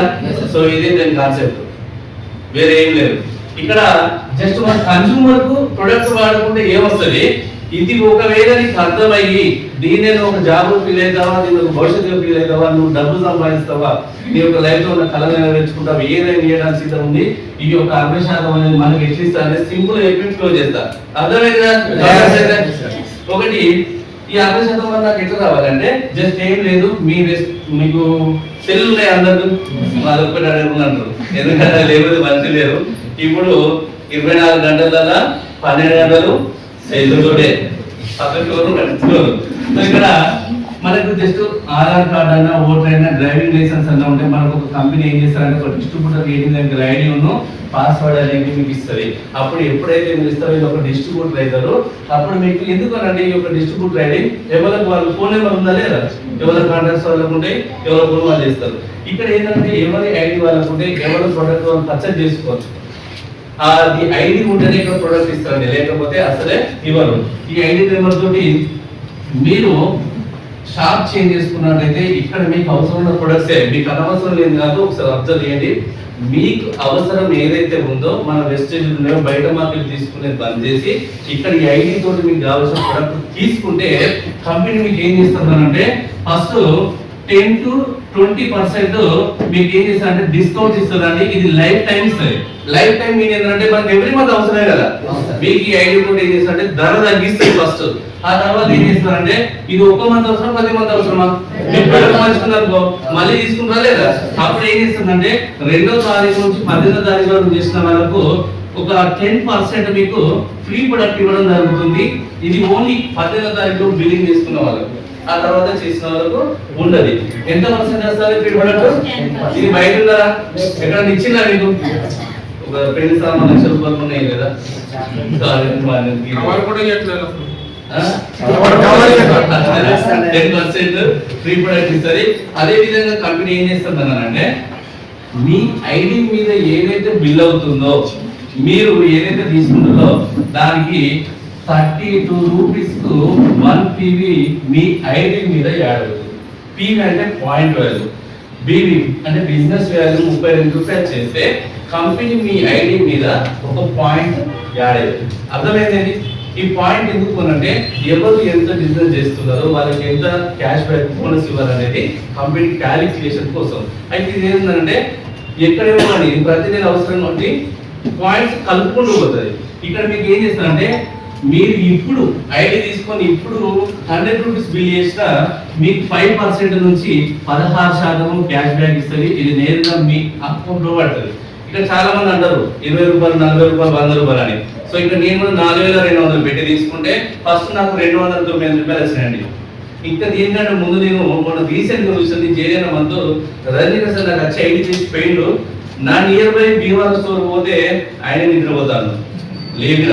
సో ఇదే దాని కాన్సెప్ట్, వేరే ఏం లేదు. ఇక్కడ జస్ట్ మన కన్స్యూమర్ కు ప్రొడక్ట్ వాడుకుంటే ఏమొస్తుంది, ఇది ఒకవేళ నీకు అర్థమయ్యి దీన్ని ఒక జాబ్ ఫీల్ అవుతావా, దీని ఒక భవిష్యత్తు ఫీల్ అవుతావా, నువ్వు డబ్బు సంపాదిస్తావా, నీ యొక్క లైఫ్ లో ఉన్న కళ నెరవేర్చుకుంటావు, ఏదైనా చేయడానికి సిద్ధం ఉంది. ఈ యొక్క 40% అనేది మనకి ఎట్లిస్తా అనేది సింపుల్ చెప్పి క్లోజ్ చేస్తా. అర్థమైందా? ఒకటి ఈ 40% నాకు ఎట్లా రావాలంటే జస్ట్ ఏం లేదు, మీకు సెల్ ఉన్నాయి అందరూ, వాళ్ళు ఒక్కటి అడుగుతున్నారు, ఎందుకంటే లేకపోతే మంచి లేరు. ఇప్పుడు 24 గంటల 12 గంటలు సెల్లుతోనే పక్కకు నడుచుకోరు. ఇక్కడ మనకు జస్ట్ ఆధార్ కార్డ్ అన్నా, ఓటర్ అయినా, డ్రైవింగ్ లైసెన్స్ అన్నా ఉంటే మనకు ఒక కంపెనీ ఏం చేస్తారంటే ఒక డిస్ట్రిబ్యూటర్ ఏజెంట్ ఐడి ఉన్న పాస్వర్డ్ అనేది మీకు ఇస్తుంది. అప్పుడు ఎప్పుడైతే మీరు ఇస్తారో ఇది ఒక డిస్ట్రిబ్యూటర్ అవుతారు. అప్పుడు మీకు ఎందుకనంటే ఈ యొక్క డిస్ట్రిబ్యూటర్ ఐడి ఎవరికి వాళ్ళ ఫోన్ నెంబర్ ఉందా లేదా, ఎవరి కాంటాక్ట్స్ వాళ్ళకు ఉంటాయి, ఎవరి ఫోన్ వాళ్ళు చేస్తారు. ఇక్కడ ఏంటంటే ఎవరి ఐడి వాళ్ళకు ఉంటే ఎవరి ప్రొడక్ట్ వాళ్ళు పర్చేజ్ చేసుకోవచ్చు. అది ఐడి ఉంటేనే ఇక్కడ ప్రొడక్ట్ ఇస్తారండి, లేకపోతే అసలే ఇవ్వరు. ఈ ఐడి నెంబర్ తోటి మీరు షాప్ చేంజ్ చేసుకున్నట్లయితే ఇక్కడ మీకు అవసరం ఉన్న ప్రొడక్ట్సే, మీకు అనవసరం లేదు కాదు. ఒకసారి అబ్జర్వ్ చేయండి, మీకు అవసరం ఏదైతే ఉందో మన వెస్టేజ్ ఉన్నాయో బయట మార్కెట్ తీసుకునేది బంద్ చేసి ఇక్కడ ఈ ఐడి తోటి మీకు కావాల్సిన ప్రొడక్ట్ తీసుకుంటే కంపెనీ మీకు ఏం చేస్తుందంటే ఫస్ట్ 10 to 20% మీకు ఏం చేస్తారంటే డిస్కౌంట్ ఇస్తుందండి. ఇది లైఫ్ టైం ఇస్తుంది. లైఫ్ టైం మీకు ఏంటంటే మనకి ఎవ్రీ మంత్ అవసరమే కదా, మీకు ఈ ఐడి కూడా ఏం చేస్తారంటే ధర తగ్గిస్తుంది ఫస్ట్. ఆ తర్వాత ఏం చేస్తారంటే ఇది 1 మంత్ అవసరం, 10 మంత్ అవసరమా, మీకు ప్రొడక్ట్ మంచుకున్నారనుకో మళ్ళీ తీసుకుంటారా లేదా. అప్పుడు ఏం చేస్తుందంటే 2వ తారీఖు నుంచి 18వ తారీఖు వరకు చేసిన వాళ్ళకు ఒక 10% మీకు ఫ్రీ ప్రొడక్ట్ ఇవ్వడం జరుగుతుంది. ఇది ఓన్లీ 18వ తారీఖు బిల్లింగ్ చేసుకున్న వాళ్ళకు, ఆ తర్వాత చేసిన వాళ్ళకు ఉండదు. ఎంత పర్సెంట్ చేస్తారు ఫ్రీ ప్రొడక్ట్? ఇది బయట ఉన్నారా, ఎక్కడ ఇచ్చిందా మీకు? ఒక పెళ్లి సామాన్ 1,00,000 రూపాయలు ఉన్నాయి కదా, 10% ఫ్రీ ప్రొడక్ట్ ఇస్తుంది. అదే విధంగా కంపెనీ ఏం చేస్తుందనంటే మీ ఐడి మీద ఏదైతే బిల్ అవుతుందో మీరు ఏదైతే తీసుకుంటుందో దానికి 32 రూపీస్ కు 1 PV మీ ఐడి మీద యాడ్ అవుతుంది. PV అంటే పాయింట్ వాల్యూ, BV అంటే బిజినెస్ వాల్యూ 32 రూపాయలు చేస్తే కంపెనీ మీ ఐడి మీద ఒక పాయింట్ యాడ్ అవుతుంది. అర్థమైందండి? ఈ పాయింట్ ఎందుకు అంటే ఎవరు ఎంత బిజినెస్ చేస్తున్నారో వాళ్ళకి ఎంత క్యాష్ బ్యాక్ బోనస్ ఇవ్వాలనేది కంపెనీ క్యాలిక్యులేషన్ కోసం. అయితే ఇది ఏంటంటే ఎక్కడేమో అని ప్రతి నెల అవసరం బట్టి పాయింట్స్ కలుపుకుంటూ పోతుంది. ఇక్కడ మీకు ఏం చేస్తారంటే మీరు ఇప్పుడు ఐడి తీసుకొని ఇప్పుడు 100 రూపీస్ బిల్ చేసినా మీకు 5% నుంచి 16% క్యాష్ బ్యాక్ ఇస్తుంది. ఇది నేరుగా మీ అకౌంట్ లో పడుతుంది. ఇక్కడ చాలా మంది అంటారు 20 రూపాయలు, 40 రూపాయలు, 100 రూపాయలు అని. సో ఇక్కడ నేను కూడా 4,200 పెట్టి తీసుకుంటే ఫస్ట్ నాకు 209 రూపాయలు వచ్చినాయండి. ఇంకా దీనికంటే ముందు నేను మొన్న రీసెంట్ గా చూసింది జేరియన మంత్ రజనీకాంత్ సార్ నాకు వచ్చి ఐడి చేసి పెయిండు నా నియర్ బై భీమవరం స్టోర్ పోతే ఆయన నిద్రపోతాను లేపిన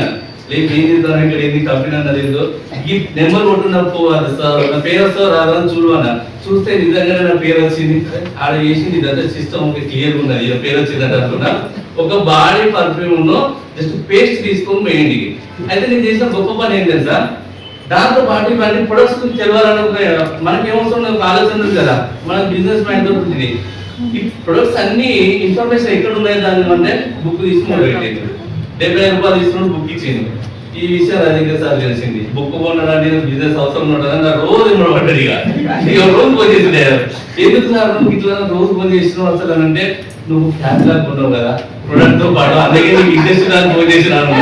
లేదు ఏం చేద్దాం ఇక్కడ ఏంది కంపెనీ అన్నది ఏందో ఈ నెంబర్ కొట్టున్నప్పుడు సార్ నా పేరు వస్తా రాదని చూడు అన్న. చూస్తే నిజంగానే నా పేరు వచ్చింది. ఆడ చేసింది ఇదంతా సిస్టమ్ క్లియర్ ఉన్నది, పేరు వచ్చిందంటే అనుకున్నా. ఒక బాడీ పర్ఫ్యూమ్ జస్ట్ పేస్ట్ తీసుకొని పోయింది. అయితే నేను చేసిన గొప్ప పని ఏం తెలుసా, దాంతో పాటు ఇవన్నీ ప్రొడక్ట్స్ గురించి తెలియాలనుకునే మనకి ఏమవసరం ఒక ఆలోచన ఉంది కదా, మన బిజినెస్ మైండ్ తోటి ఉంటుంది. ఈ ప్రొడక్ట్స్ అన్ని ఇన్ఫర్మేషన్ ఎక్కడ ఉన్నాయి దాని అంటే బుక్ తీసుకుని పెట్టింది. 70 రూపాయలు తీసుకుని బుక్ ఇచ్చింది. ఈ విషయం రజనీకాంత్ సార్ తెలిసింది. బుక్ కొనడానికి బిజినెస్ అవసరం ఉండదని రోజు పడ్డాడు. ఇక రోజు ఫోన్ చేసింది. ఎందుకు సార్ నువ్వు ఇట్లా రోజు ఫోన్ చేసినావు అసలు అని అంటే నువ్వు క్యాటలాగ్ కొన్నావు కదా ప్రొడక్ట్ తో పాటు, అందుకే నీకు ఇంట్రెస్ట్ నాకు ఫోన్ చేసినాను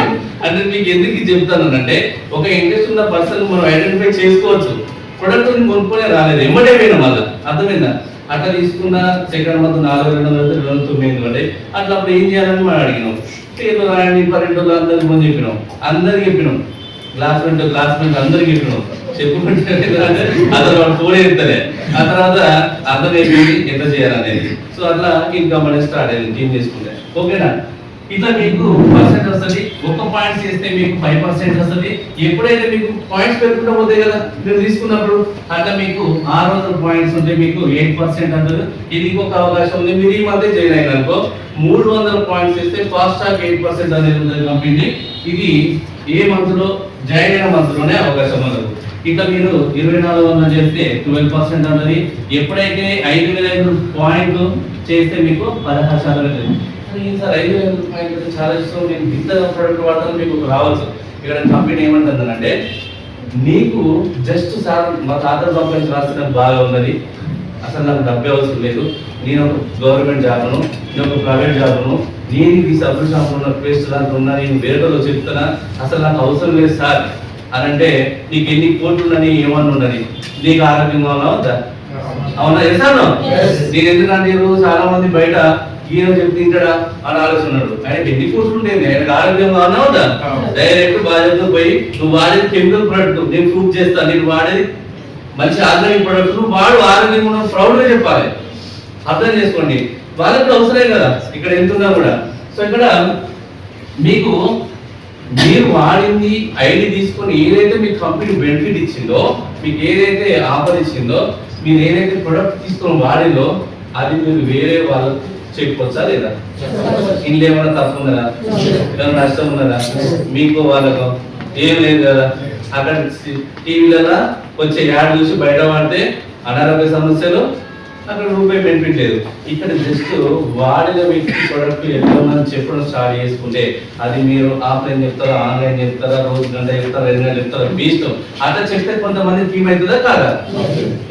అంటే మీకు ఎందుకు చెప్తాను అంటే ఒక ఇంట్రెస్ట్ ఉన్న పర్సన్ మనం ఐడెంటిఫై చేసుకోవచ్చు. ప్రొడక్ట్ కొనుక్కొనే రాలేదు ఎమ్మటే పోయినా మళ్ళీ. అర్థమైందా? అట్లా తీసుకున్న సెకండ్ మంత్ 4,209 అంటే అట్లా అప్పుడు ఏం చేయాలని మనం అడిగినాం. పేర్లు రాయండి పన్నెండు అందరికి ముందు చెప్పినాం, అందరికి చెప్పినాం, క్లాస్ అందరికి చెప్పినాం. చెప్పుకుంటే అతను వాడు ఫోన్ ఎత్తలే. ఆ తర్వాత అర్థం అయిపోయింది ఎంత చేయాలనేది. సో అట్లా ఇన్కమ్ అనేది స్టార్ట్ అయింది టీమ్ చేసుకుంటే. ఓకేనా? ఇట్లా మీకు పర్సెంట్ వస్తుంది. ఒక్క పాయింట్స్ చేస్తే మీకు 5% వస్తుంది. ఎప్పుడైతే మీకు పాయింట్స్ పెరుగుకుంటూ పోతాయి కదా మీరు తీసుకున్నప్పుడు, అట్లా మీకు 600 పాయింట్స్ ఉంటే మీకు 8% అంటారు. ఇది ఇంకొక అవకాశం ఉంది. మీరు ఈ మధ్య జాయిన్ అయినారనుకో 300 పాయింట్స్ ఇస్తే ఫాస్ట్ ట్రాక్ 8% అనేది ఉంటుంది కంపెనీ. ఇది ఏ మంత్ లో జాయిన్ అయిన మంత్ లోనే అవకాశం ఉండదు. ఇట్లా మీరు 2400 చేస్తే 12% ఉంటుంది. ఎప్పుడైతే 5000 పాయింట్లు చేస్తే మీకు 16% సార్ 5000 పాయింట్లు చాలా ఇష్టం, నేను ఇంత ప్రొడక్ట్ వాడతాను మీకు రావచ్చు. ఇక్కడ కంపెనీ ఏమంటుందంటే నీకు జస్ట్ సార్ మా తాత సంపాదించి రాస్తే బాగా ఉన్నది, అసలు నాకు డబ్బే అవసరం లేదు, నేను ఒక గవర్నమెంట్ జాబ్ను, నేను ఒక ప్రైవేట్ జాబ్ను, నేను ఈ సబ్బు షాప్ ఉన్న పేస్ట్ దాంట్లో ఉన్నా, నేను వేరేలో చెప్తున్నా, అసలు నాకు అవసరం లేదు సార్ అని అంటే నీకు ఎన్ని కోట్లు ఉన్నది ఏమన్నా ఉన్నది, నీకు ఆరోగ్యంగా ఉన్నావు అవునా చేస్తాను. నేను ఎందుకంటే ఈరోజు చాలా మంది బయట ఈయన చెప్తే తింటాడా అని ఆలోచన్నాడు. ఆయన ఎన్ని కోట్లు ఉండేది, ఆయనకు ఆరోగ్యంగా ఉన్నావు డైరెక్ట్ బాధ్యతతో పోయి నువ్వు వాడేది కెమికల్ ప్రొడక్ట్ నేను ప్రూవ్ చేస్తాను, నేను వాడేది మంచి ఆర్గానిక్ ప్రొడక్ట్, వాడు ఆరోగ్యంగా ఉన్న ప్రౌడ్ గా చెప్పాలి. అర్థం చేసుకోండి, వాళ్ళకి అవసరం కదా ఇక్కడ ఎంతున్నా కూడా. సో ఇక్కడ మీకు మీరు వాడింది ఐడి తీసుకొని ఏదైతే మీకు కంపెనీ బెనిఫిట్ ఇచ్చిందో, మీకు ఏదైతే ఆఫర్ ఇచ్చిందో, మీరు ఏదైతే ప్రొడక్ట్ తీసుకొని వాడిందో అది మీరు వేరే వాళ్ళకు చెప్పొచ్చా లేదా? ఇంట్లో ఏమైనా తప్పు ఉన్నదా, ఏమైనా నష్టం ఉన్నదా మీకు వాళ్ళకు? ఏం లేదు కదా. అక్కడ టీవీలలో వచ్చే యాడ్ చూసి బయట వాడితే అనారోగ్య సమస్యలు, అక్కడ రూపాయి బెనిఫిట్ లేదు. ఇక్కడ జస్ట్ వాడిన వ్యక్తి ప్రొడక్ట్ ఎట్లా ఉందని చెప్పడం స్టార్ట్ చేసుకుంటే అది మీరు ఆఫ్లైన్ చెప్తారా, ఆన్లైన్ చెప్తారా, రోజు గంట చెప్తారా, 2 గంటలు చెప్తారా, మీ ఇష్టం. అట్లా చెప్తే కొంతమంది టీమ్ అవుతుందా కాదా?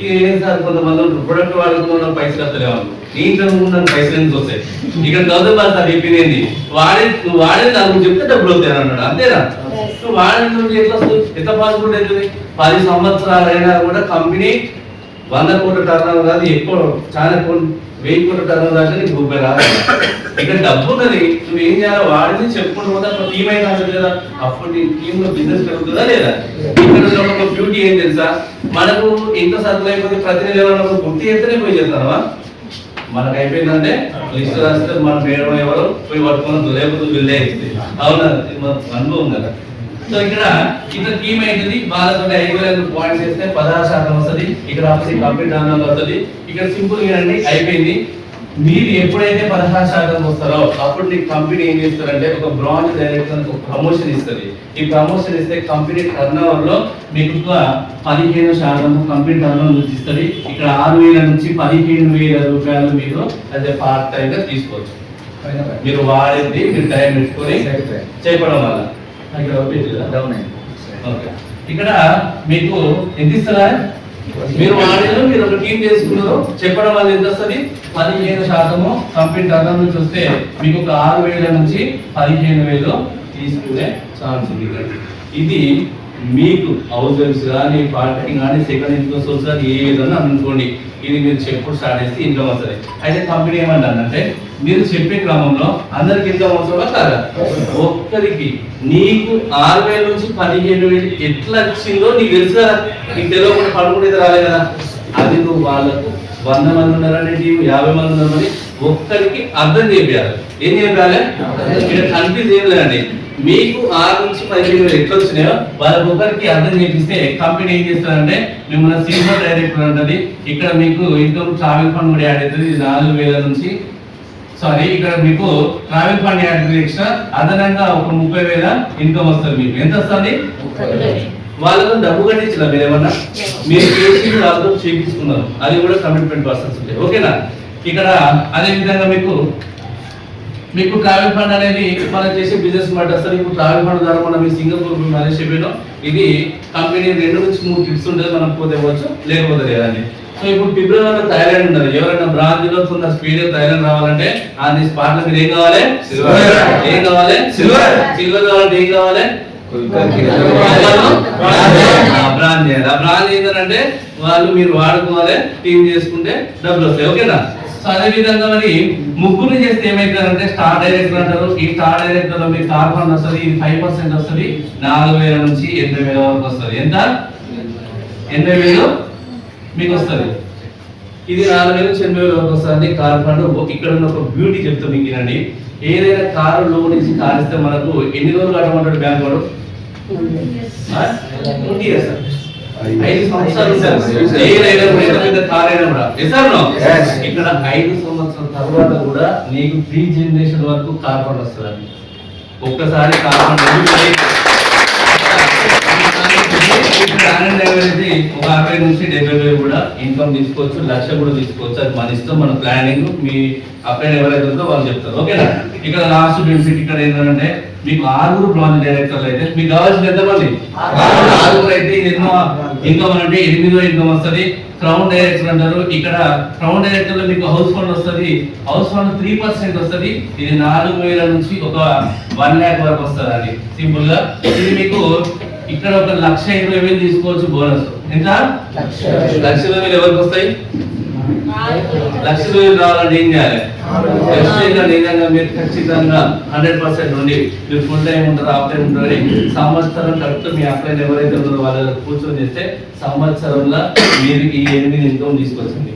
ఇక ఏం సార్ కొంతమంది ప్రొడక్ట్ వాడుకున్న పైసలు వస్తలేము, నీ ఇంట్లో ఉన్న పైసలు ఎందుకు వస్తాయి? ఇక్కడ చదువుతారు సార్ చెప్పింది నువ్వు వాడేది నాకు చెప్తే డబ్బులు వస్తాయి అన్నాడు. అంతేనా? నువ్వు వాడేది నుండి ఎట్లా వస్తుంది, ఎంత పాసిబుల్ అవుతుంది? 10 సంవత్సరాలు అయినా కూడా కంపెనీ 100 కోట్ల టర్నోవర్ కాదు, ఎక్కువ చాలా 1000 కోట్ల టర్నోవర్ దాకా నీకు రూపాయి రాదు. ఇక్కడ డబ్బు ఉన్నది, నువ్వు ఏం చేయాలి వాడిని చెప్పుకుంటూ పోతే అప్పుడు టీమ్ అయినా కదా, అప్పుడు నీ టీమ్ లో బిజినెస్ పెరుగుతుందా లేదా? ఇక్కడ ఒక బ్యూటీ ఏం తెలుసా, మనకు ఎంత సర్కుల్ అయిపోతే ప్రతి నెల గుర్తు చేస్తేనే పోయి చేస్తావా? మనకు అయిపోయిందంటే లిస్ట్ రాస్తే మన మేడం ఎవరు పోయి పట్టుకుని లేకపోతే బిల్డే ఇస్తుంది. అవునా? అనుభవం కదా. సో ఇక్కడ ఇట్లా టీమ్ అవుతుంది, వాళ్ళతో 5000 పాయింట్స్ వేస్తే 16% వస్తుంది. ఇక్కడ అప్పుడు కంప్లీట్ ఆన్లైన్ వస్తుంది. ఇక్కడ సింపుల్ గా అండి అయిపోయింది. మీరు ఎప్పుడైతే 16% వస్తారో అప్పుడు నీకు కంపెనీ ఏం చేస్తారంటే ఒక బ్రాంచ్ డైరెక్టర్ ఒక ప్రమోషన్ ఇస్తుంది. ఈ ప్రమోషన్ ఇస్తే కంపెనీ టర్నోవర్ లో మీకు 15% కంపెనీ టర్నోవర్ ఇస్తుంది. ఇక్కడ 6000 నుంచి 15,000 రూపాయలు మీరు అదే పార్ట్ టైం గా తీసుకోవచ్చు. మీరు వాడేది మీరు టైం పెట్టుకొని చేయడం వల్ల ఇక్కడ మీకు ఎంత ఇస్తారా? మీరు వాడేది మీరు ఒక టీం చేసుకున్నారు చెప్పడం వల్ల ఎంత వస్తుంది? 15% కంపెనీ టర్నోవర్ నుంచి వస్తే మీకు ఒక 6000 నుంచి 15,000 తీసుకునే ఛాన్స్ ఉంది. ఇది మీకు హౌస్ వైఫ్స్ కానీ పార్టీ కానీ సెకండ్ ఇన్కమ్ సోర్స్ కానీ ఏదన్నా అనుకోండి, ఇది మీరు చెప్పుడు స్టార్ట్ చేస్తే ఇన్కమ్ వస్తుంది. అయితే కంపెనీ ఏమంటారంటే మీరు చెప్పే క్రమంలో అందరికి ఇన్కమ్ అవసరమా కాదా? ఒక్కరికి నీకు 6000 నుంచి 15,000 ఎట్లా వచ్చిందో నీకు తెలుసు కదా, నీకు తెలియకుండా పడుకుంటే రాలే కదా. అది నువ్వు వాళ్ళకు 100 మంది ఉన్నారని టీం 50 మంది ఉన్నారని ఒక్కరికి అర్థం చేయాలి. ఏం చేయాలి? ఇక్కడ కన్ఫ్యూజ్ ఏం లేదండి. మీకు 6 నుంచి 15,000 ఎట్లా వచ్చినాయో వాళ్ళకి ఒకరికి అర్థం చేపిస్తే కంపెనీ ఏం చేస్తారంటే మిమ్మల్ని సీనియర్ డైరెక్టర్ ఉంటుంది. ఇక్కడ మీకు ఇన్కమ్ ట్రావెల్ ఫండ్ కూడా యాడ్ అవుతుంది. 4,000 నుంచి ఇక్కడ మీకు ట్రావెల్ ఫండ్ యాడ్ అవుతుంది. ఎక్స్ట్రా అదనంగా ఒక 30,000 ఇన్కమ్ వస్తుంది. మీకు ఎంత వస్తుంది? వాళ్ళతో డబ్బు కట్టించారు మీరు ఏమన్నా, మీరు చేసి వాళ్ళతో చేయించుకున్నారు, అది కూడా కమిట్మెంట్ పర్సన్స్ ఉంటాయి. ఓకేనా? ఇక్కడ అదే విధంగా మీకు ట్రావెల్ ఫండ్ అనేది మనం చేసే బిజినెస్ మాట వస్తుంది. ఇప్పుడు ట్రావెల్ ఫండ్ ద్వారా మనం సింగపూర్ మేనేజ్ చెప్పాను. ఇది కంపెనీ 2 నుంచి 3 ట్రిప్స్ ఉంటుంది, మనం పోతే వచ్చు లేకపోతే లేదండి. సో ఇప్పుడు ఫిబ్రవరిలో థైలాండ్ ఉన్నది. ఎవరైనా బ్రాంచ్ లో స్పీడ్ థైలాండ్ రావాలంటే ఆ స్పాట్ లో మీరు ఏం కావాలి? ఏం కావాలి? సిల్వర్ కావాలంటే ఏం కావాలి? బ్రాంచ్ చేయాలి. ఆ బ్రాంచ్ ఏంటంటే వాళ్ళు మీరు వాడుకోవాలి, టీమ్ చేసుకుంటే డబ్బులు వస్తాయి. ఓకేనా? సో అదే విధంగా మరి ముగ్గురు చేస్తే ఏమైతారంటే స్టార్ డైరెక్టర్ అంటారు. ఈ స్టార్ డైరెక్టర్ లో మీకు కార్ ఫండ్ వస్తుంది, ఇది 5% వస్తుంది. 4,000 నుంచి 80,000 వరకు వస్తుంది. ఎంత? 80,000 మీకు వస్తుంది. ఇది 4,000 నుంచి 8,000 వరకు వస్తుంది కార్ ఫండ్. ఇక్కడ ఉన్న ఒక బ్యూటీ చెప్తా మీకు వినండి. ఏదైనా కారు లోన్ ఇచ్చి కార్ ఇస్తే మనకు ఎన్ని రోజులు కట్టమంటాడు బ్యాంక్ వాడు? 20 years. 5 సంవత్సరాలు ఏదైనా పెద్ద కార్ అయినా కూడా ఇక్కడ 5 సంవత్సరాల తర్వాత కూడా నీకు 3 జనరేషన్ వరకు కార్ ఫండ్ వస్తుంది. ఒక్కసారి కార్ ఫండ్ ఒక 60 నుంచి 70,000 కూడా ఇన్కమ్ తీసుకోవచ్చు, 1,00,000 కూడా తీసుకోవచ్చు. అది మన ఇష్టం, మన ప్లానింగ్. మీ అప్లైన్ ఎవరైతే ఉందో వాళ్ళు చెప్తారు. ఓకేనా? ఇక్కడ లాస్ట్ బెనిఫిట్ ఇక్కడ ఏంటంటే మీకు 6 బ్రాంచ్ డైరెక్టర్లు అయితే మీకు కావాల్సిన ఎంతమంది? 6 అయితే ఎన్నో ఇన్కమ్ అంటే 8,000 ఇన్కమ్ వస్తుంది. క్రౌన్ డైరెక్టర్ అంటారు. ఇక్కడ క్రౌన్ డైరెక్టర్ లో మీకు హౌస్ ఫండ్ వస్తుంది. హౌస్ ఫండ్ 3% వస్తుంది. ఇది 4,000 నుంచి ఒక 1 lakh వరకు వస్తుంది అండి సింపుల్ గా. ఇది మీకు ఇక్కడ ఒక 1,20,000 తీసుకోవచ్చు బోనస్. ఎంత? 1,20,000 ఎవరికి వస్తాయి? 1,20,000 రావాలంటే ఏం చేయాలి? నిజంగా మీరు ఖచ్చితంగా 100% ఉండి మీరు ఫుల్ టైం ఉంటారు, హాఫ్ టైం ఉంటారు. సంవత్సరం కరెక్ట్ మీ అప్లైన్ ఎవరైతే ఉన్నారో వాళ్ళు కూర్చొని చేస్తే సంవత్సరంలో మీరు ఈ 8 ఇన్కమ్ తీసుకొచ్చింది.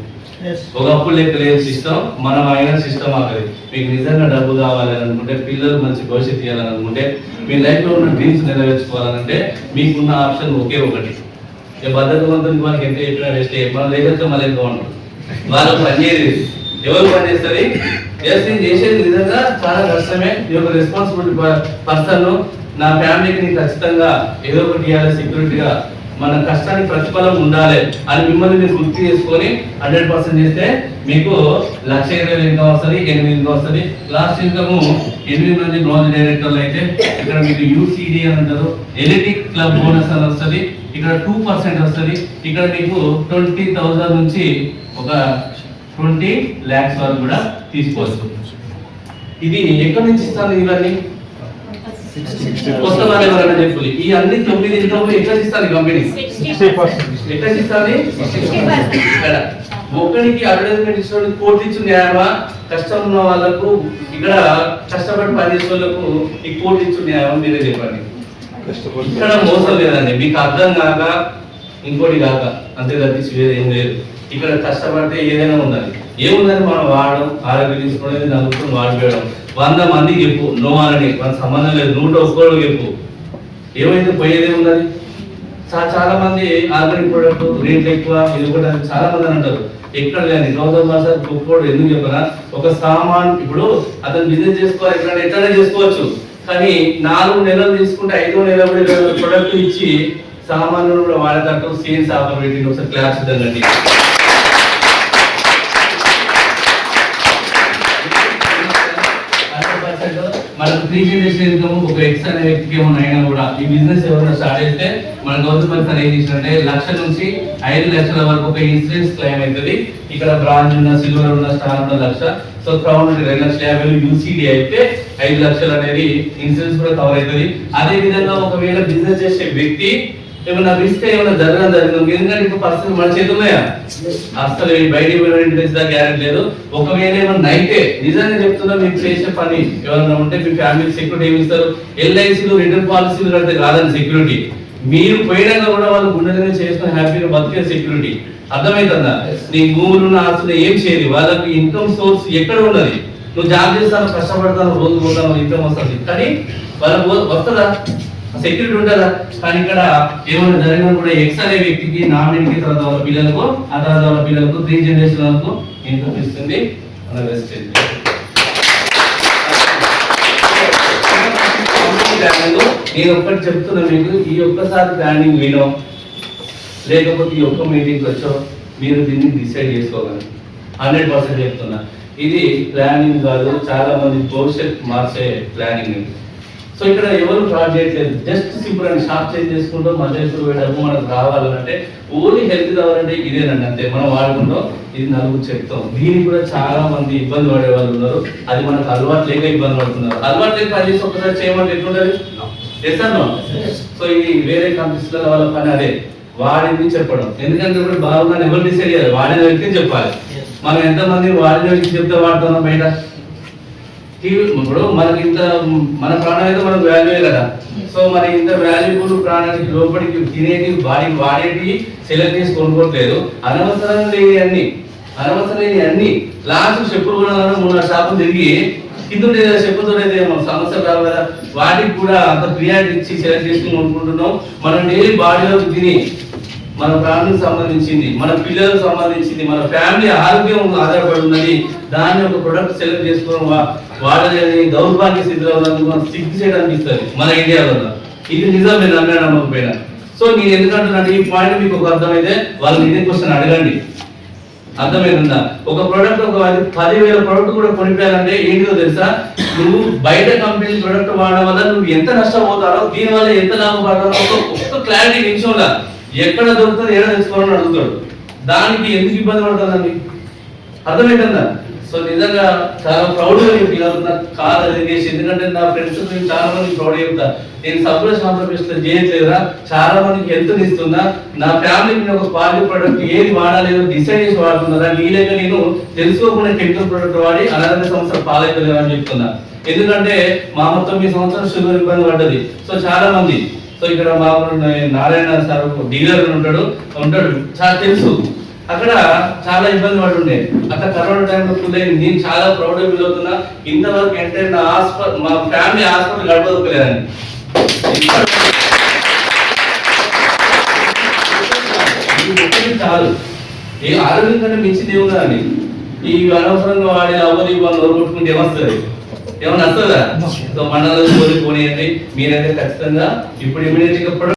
ఒకప్పుడు లెక్క లేదు సిస్టమ్, మనం అయిన సిస్టమ్ ఆగదు. మీకు నిజంగా డబ్బు కావాలని అనుకుంటే, పిల్లలు మంచి భవిష్యత్తు ఇవ్వాలని అనుకుంటే, మీ లైఫ్ లో ఉన్న డ్రీమ్స్ నెరవేర్చుకోవాలంటే మీకున్న ఆప్షన్ ఒకే ఒకటి. బద్దకవంతునికి మనకి ఎంత చెప్పినా వేస్ట్. మనం లేకపోతే మళ్ళీ ఎంత ఉంటుంది. వాళ్ళు పనిచేయదు. ఎవరు పని చేస్తుంది? నేను చేసేది నిజంగా చాలా కష్టమే. ఈ యొక్క రెస్పాన్సిబిలిటీ పర్సన్ నా ఫ్యామిలీకి నేను ఖచ్చితంగా ఏదో ఒకటి ఇవ్వాలి, సెక్యూరిటీగా మన కష్టానికి ప్రతిఫలం ఉండాలి అని మిమ్మల్ని మీరు గుర్తు చేసుకొని 100% చేస్తే మీకు 1,20,000 ఇన్కమ్ వస్తుంది, 8 ఇన్కమ్ వస్తుంది. లాస్ట్ ఇన్కమ్ 8 మంది బ్రాంచ్ డైరెక్టర్లు అయితే ఇక్కడ మీకు యూసీడీ అని అంటారు, ఎలిటిక్ క్లబ్ బోనస్ అని వస్తుంది. ఇక్కడ 2% వస్తుంది. ఇక్కడ మీకు 20,000 నుంచి ఒక 20 lakhs వరకు కూడా తీసుకోవచ్చు. ఇది ఎక్కడి నుంచి ఇస్తాను ఇవన్నీ? కొత్త వాళ్ళు ఎవరైనా చెప్పాలి. ఈ అన్ని 9 ఇన్కమ్ ఎట్లా ఇస్తాను కంపెనీ? ఎట్లా ఇస్తాను? ఇక్కడ ఒకరికి అడ్వర్టైజ్మెంట్ ఇచ్చిన కోటి ఇచ్చిన న్యాయమా? కష్టం ఉన్న వాళ్ళకు, ఇక్కడ కష్టపడి పనిచేసే వాళ్ళకు ఈ కోటి ఇచ్చిన న్యాయం మీరే చెప్పండి. ఇక్కడ మోసం లేదండి. మీకు అర్థం కాక ఇంకోటి కాక అంతే తప్పించి వేరే ఏం లేదు. ఇక్కడ కష్టపడితే ఏదైనా ఉండాలి. ఏముందని మనం వాడడం, ఆరోగ్యం తీసుకునేది, నలుగురు వాడిపోయడం. 100 మందికి చెప్పు నో అని, మన సంబంధం లేదు. 101 చెప్పు, ఏమైతే పోయేదే ఉన్నది. చాలా మంది ఆర్గానిక్ ప్రోడక్ట్ రేట్లు ఎక్కువ, ఇది కూడా చాలా మంది అంటారు. ఎక్కడ లేని గౌతమ్ సార్ గొప్ప ఎందుకు చెప్పనా? ఒక సామాన్ ఇప్పుడు అతను బిజినెస్ చేసుకోవాలి, ఎట్లనే చేసుకోవచ్చు. కానీ 4 నెలలు తీసుకుంటే 5వ నెల కూడా ప్రొడక్ట్ ఇచ్చి సామాన్లు కూడా వాడేటట్టు సేల్స్ ఆఫర్ పెట్టింది. ఒకసారి క్లాస్ ఇద్దండి. మనకు 3 జనరేషన్ ఇన్కమ్ ఒక ఎక్స్ అనే వ్యక్తికి ఏమైనా అయినా కూడా ఈ బిజినెస్ ఎవరైనా స్టార్ట్ అయితే మన గవర్నమెంట్ సార్ ఏం చేసినట్టే 1,00,000 నుంచి 5 లక్షల వరకు ఒక ఇన్సూరెన్స్ క్లెయిమ్ అవుతుంది. ఇక్కడ బ్రాంజ్ ఉన్న, సిల్వర్ ఉన్న, స్టార్ ఉన్న 1,00,000. సో క్రౌన్ 2,50,000, యూసీడీ అయితే 5 లక్షలు అనేది ఇన్సూరెన్స్ కూడా కవర్ అవుతుంది. అదే విధంగా ఒకవేళ బిజినెస్ చేసే వ్యక్తి ఏమైనా రిస్క్ ఏమైనా జరిగింది, ఎందుకంటే ఇప్పుడు పర్సన్ మన చేతున్నాయా? అసలు బయటికి పోయిన గ్యారెంటీ లేదు. ఒకవేళ ఏమన్నా అయితే నిజంగా చెప్తున్నా, మీరు చేసే పని ఎవరైనా ఉంటే మీ ఫ్యామిలీ సెక్యూరిటీ ఏమి ఇస్తారు? ఎల్ఐసీలు, రిటర్న్ పాలసీలు కడితే కాదని సెక్యూరిటీ. మీరు పోయినాక కూడా వాళ్ళు గుండెలుగా చేసుకుని హ్యాపీగా బతికే సెక్యూరిటీ. అర్థమవుతుందా? నీ భూములున్న ఆస్తులు ఏం చేయదు. వాళ్ళకి ఇన్కమ్ సోర్స్ ఎక్కడ ఉన్నది? నువ్వు జాబ్ చేస్తాను, కష్టపడతాను, రోజు పోతాను, ఇన్కమ్ వస్తుంది. కానీ వాళ్ళకు వస్తుందా? సెక్యూరిటీ ఉంటుందా? కానీ ఇక్కడ ఏమైనా జరిగినా కూడా ఎక్స్ అనే వ్యక్తికి, నామినీకి, తర్వాత వాళ్ళ పిల్లలకు, ఆ తర్వాత వాళ్ళ పిల్లలకు 3 జనరేషన్ వరకు ఇన్కమ్ ఇస్తుంది. నేను ఒక్కటి చెప్తున్నా మీకు, ఈ ఒక్కసారి ప్లానింగ్ వినో లేకపోతే ఈ ఒక్క మీటింగ్కి వచ్చో మీరు దీన్ని డిసైడ్ చేసుకోగలరు. 100% చెప్తున్నా. ఇది ప్లానింగ్ కాదు, చాలా మంది భవిష్యత్ మార్చే ప్లానింగ్. సో ఇక్కడ ఎవరు ఫ్రాడ్ చేయట్లేదు. జస్ట్ సింపుల్ అని షాప్ చేంజ్ చేసుకుంటాం, మధ్యలో డబ్బు మనకు రావాలంటే, ఓన్లీ హెల్త్ కావాలంటే ఇదేనండి అంతే. మనం వాడుకుంటాం, ఇది నలుగురు చెప్తాం. దీనికి కూడా చాలా మంది ఇబ్బంది పడే వాళ్ళు ఉన్నారు. అది మనకు అలవాటు లేక ఇబ్బంది పడుతున్నారు. అలవాటు లేక పని చేసి ఒకసారి చేయమంటే ఎట్లుంటుంది? చేస్తాను. సో ఇది వేరే కంపెనీస్ వాళ్ళ పని అదే, వాడింది చెప్పడం. ఎందుకంటే ఇప్పుడు బాగుందని ఎవరు డిసైడ్ చేయాలి? వాడిన వ్యక్తి చెప్పాలి. మనం ఎంతమంది వాడిన వ్యక్తి చెప్తే వాడుతున్నాం బయట. ఇప్పుడు మనకి ఇంత మన ప్రాణం అయితే మనకు వాల్యూ కదా. సో మన ఇంత వాల్యూబుల్ ప్రాణానికి లోపలికి తినేటి, బాడీకి వాడేటి సెలెక్ట్ చేసి కొనుక్కోవట్లేదు. అనవసరం లేని అన్ని అనవసరమైన అన్ని లాస్ట్ చెప్పులు కూడా 3-4 షాపులు తిరిగి కింద చెప్పుతో సమస్య రావు కదా, వాటికి కూడా అంత ప్రియారిటీ ఇచ్చి సెలెక్ట్ చేసుకుని కొనుక్కుంటున్నాం. మనం డైలీ బాడీలోకి తిని మన ఫ్యామిలీకి సంబంధించింది, మన పిల్లలకు సంబంధించింది, మన ఫ్యామిలీ ఆరోగ్యం ఆధారపడి ఉన్నది. దాన్ని ఒక ప్రొడక్ట్ సెలెక్ట్ చేసుకోవడం వాడలేని దౌర్భాగ్య స్థితిలో ఉన్నందుకు మనం సిగ్గు చేయడం అనిపిస్తుంది మన ఇండియాలో. ఇది నిజం, మీరు నమ్మినా నమ్మకపోయినా. సో నేను ఎందుకంటున్నాను ఈ పాయింట్ మీకు ఒక అర్థమైతే వాళ్ళు ఇదే క్వశ్చన్ అడగండి. అర్థమైందా? ఒక ప్రోడక్ట్ ఒక 10,000 ప్రోడక్ట్ కూడా కొనిపోయాలంటే ఏంటిదో తెలుసా? నువ్వు బయట కంపెనీ ప్రోడక్ట్ వాడడం వల్ల నువ్వు ఎంత నష్టపోతారో, దీని వల్ల ఎంత లాభపడతారో ఒక క్లారిటీ నిమిషంలో ఎక్కడ దొరుకుతుంది, ఏడ తెచ్చుకోవాలని అడుగుతాడు. దానికి ఎందుకు ఇబ్బంది పడుతుందండి? అర్థమైందా? సో నిజంగా చాలా ప్రౌడ్గా నేను ఫీల్ అవుతున్నా కార్ ఎడ్యుకేషన్. ఎందుకంటే నా ఫ్రెండ్స్ నేను చాలా మంది ప్రౌడ్ చెప్తా, నేను సబ్లెస్ ఆంధ్రప్రదేశ్ లో చేయట్లేదురా, చాలా మందికి హెల్త్ ఇస్తున్నా, నా ఫ్యామిలీకి ఒక క్వాలిటీ ప్రోడక్ట్ ఏది వాడాలేదో డిసైడ్ చేసి వాడుతున్నారా, నీలేక నేను తెలుసుకోకుండా కెమికల్ ప్రోడక్ట్ వాడి అనారోగ్య సమస్యలు పాలైపోలేవు అని చెప్తున్నా. ఎందుకంటే మా మొత్తం ఈ సంవత్సరం షుగర్ ఇబ్బంది పడ్డది. సో చాలా మంది, సో ఇక్కడ మా నారాయణ సార్ డీలర్ ఉంటాడు చాలా తెలుసు, అక్కడ చాలా ఇబ్బంది పడుతుండే. అక్కడ కరోనా టైంలో నేను చాలా ప్రౌడ్ ఫీల్ అవుతున్నా. ఇంతవరకు అంటే నా మా ఫ్యామిలీ హాస్పిటల్ గడపలేదని చాలు. ఏ ఆరోగ్యం కంటే మించింది ఏముందండి? ఈ అనవసరంగా వాడి అవ్వదు ఇవ్వాలి నోరు కొట్టుకుంటే ఏమొస్తుంది? ఏమన్నా వస్తుందా? సో మండలంలో కోరిపోనియండి. మీరైతే ఖచ్చితంగా ఇప్పుడు ఇమీడియట్గా